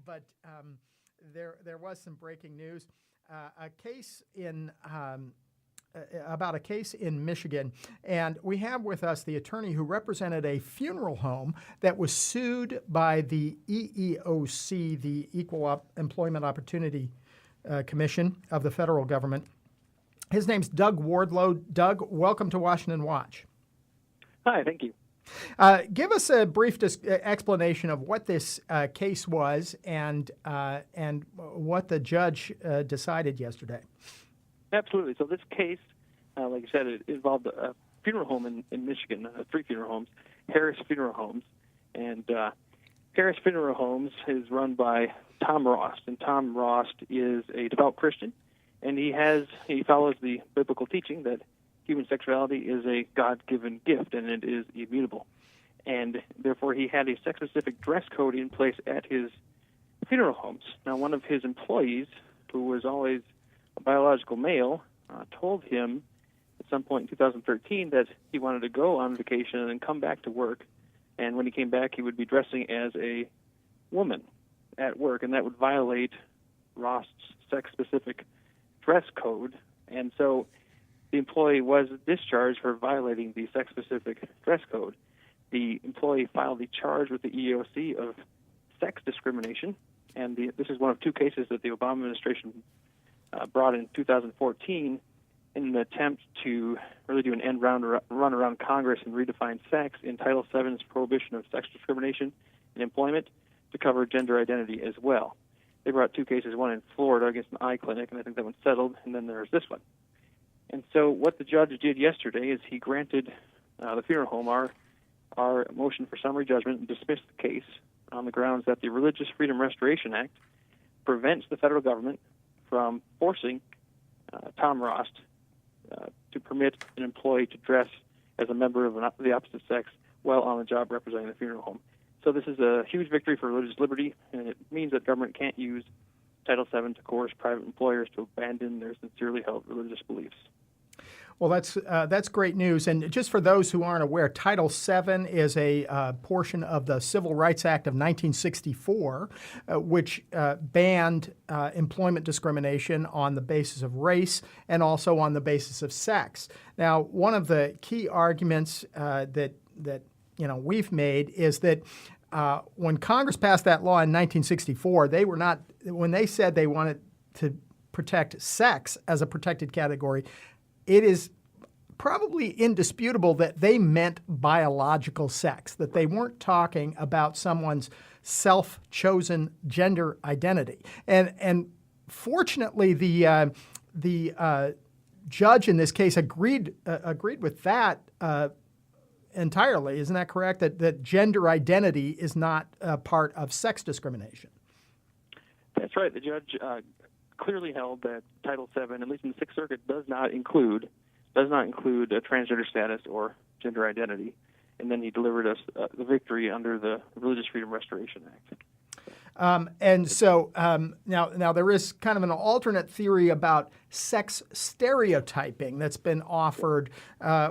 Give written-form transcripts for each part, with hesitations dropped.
but there was some breaking news. A case in about a case in Michigan, and we have with us the attorney who represented a funeral home that was sued by the EEOC, the Equal Employment Opportunity Commission of the federal government. His name's Doug Wardlow. Doug, welcome to Washington Watch. Hi, thank you. Give us a brief explanation of what this case was and what the judge decided yesterday. Absolutely. So this case, like you said, it involved a funeral home in Michigan, 3 funeral homes, Harris Funeral Homes. And Harris Funeral Homes is run by Tom Rost. And Tom Rost is a devout Christian, and he follows the biblical teaching that human sexuality is a God-given gift, and it is immutable. And therefore, he had a sex-specific dress code in place at his funeral homes. Now, one of his employees, who was always a biological male, told him at some point in 2013 that he wanted to go on vacation and then come back to work. And when he came back, he would be dressing as a woman at work, and that would violate Rost's sex-specific dress code. And so the employee was discharged for violating the sex-specific dress code. The employee filed a charge with the EEOC of sex discrimination, and this is one of 2 cases that the Obama administration brought in 2014 in an attempt to really do an end run around Congress and redefine sex in Title VII's prohibition of sex discrimination in employment to cover gender identity as well. They brought 2 cases, one in Florida against an eye clinic, and I think that one settled, and then there's this one. And so what the judge did yesterday is he granted the funeral home our motion for summary judgment and dismissed the case on the grounds that the Religious Freedom Restoration Act prevents the federal government from forcing Tom Rost to permit an employee to dress as a member of the opposite sex while on the job representing the funeral home. So this is a huge victory for religious liberty, and it means that government can't use Title VII to coerce private employers to abandon their sincerely held religious beliefs. Well, that's great news. And just for those who aren't aware, Title VII is a portion of the Civil Rights Act of 1964, which banned employment discrimination on the basis of race and also on the basis of sex. Now, one of the key arguments that we've made is that when Congress passed that law in 1964, they were not, when they said they wanted to protect sex as a protected category, it is probably indisputable that they meant biological sex, that they weren't talking about someone's self-chosen gender identity. And fortunately, the judge in this case agreed with that entirely. Isn't that correct? That gender identity is not a part of sex discrimination. That's right. The judge clearly held that Title VII, at least in the Sixth Circuit, does not include a transgender status or gender identity. And then he delivered us the victory under the Religious Freedom Restoration Act. And so now there is kind of an alternate theory about sex stereotyping that's been offered,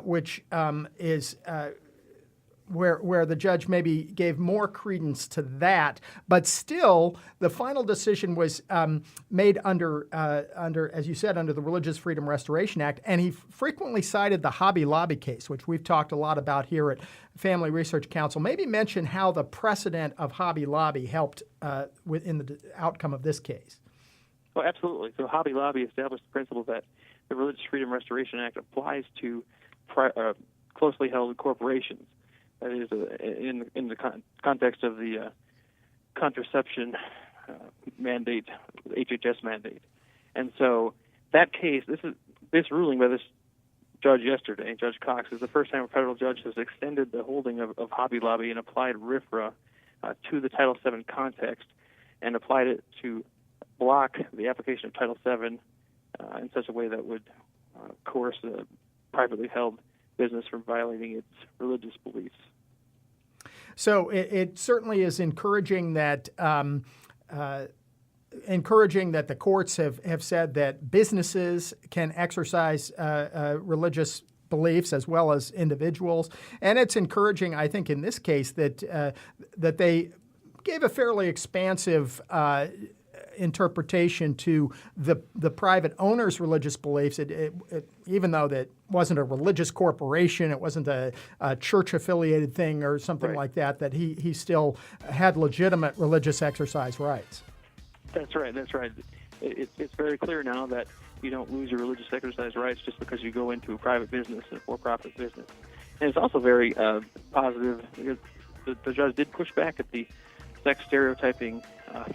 which is where the judge maybe gave more credence to that, but still the final decision was made under, as you said, under the Religious Freedom Restoration Act, and he frequently cited the Hobby Lobby case, which we've talked a lot about here at Family Research Council. Maybe mention how the precedent of Hobby Lobby helped in the outcome of this case. Well, absolutely. So Hobby Lobby established the principle that the Religious Freedom Restoration Act applies to closely held corporations. That is, in the context of the contraception mandate, the HHS mandate. And so that case, this ruling by this judge yesterday, Judge Cox, is the first time a federal judge has extended the holding of Hobby Lobby and applied RFRA to the Title VII context and applied it to block the application of Title VII in such a way that would coerce a privately held business from violating its religious beliefs. So it certainly is encouraging that the courts have said that businesses can exercise religious beliefs as well as individuals, and it's encouraging, I think, in this case that they gave a fairly expansive interpretation to the private owner's religious beliefs. Even though that wasn't a religious corporation, it wasn't a church-affiliated thing or something like that, that he still had legitimate religious exercise rights. That's right. It's very clear now that you don't lose your religious exercise rights just because you go into a private business, a for-profit business. And it's also very positive because the judge did push back at the sex stereotyping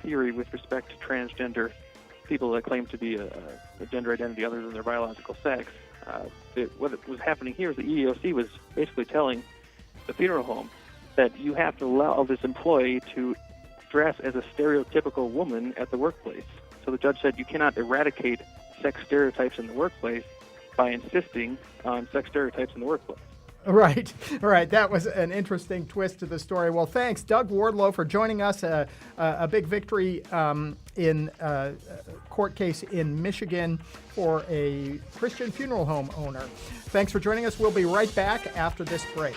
theory with respect to transgender people that claim to be a gender identity other than their biological sex. What was happening here is the EEOC was basically telling the funeral home that you have to allow this employee to dress as a stereotypical woman at the workplace. So the judge said you cannot eradicate sex stereotypes in the workplace by insisting on sex stereotypes in the workplace. Right. That was an interesting twist to the story. Well, thanks, Doug Wardlow, for joining us. A big victory in a court case in Michigan for a Christian funeral home owner. Thanks for joining us. We'll be right back after this break.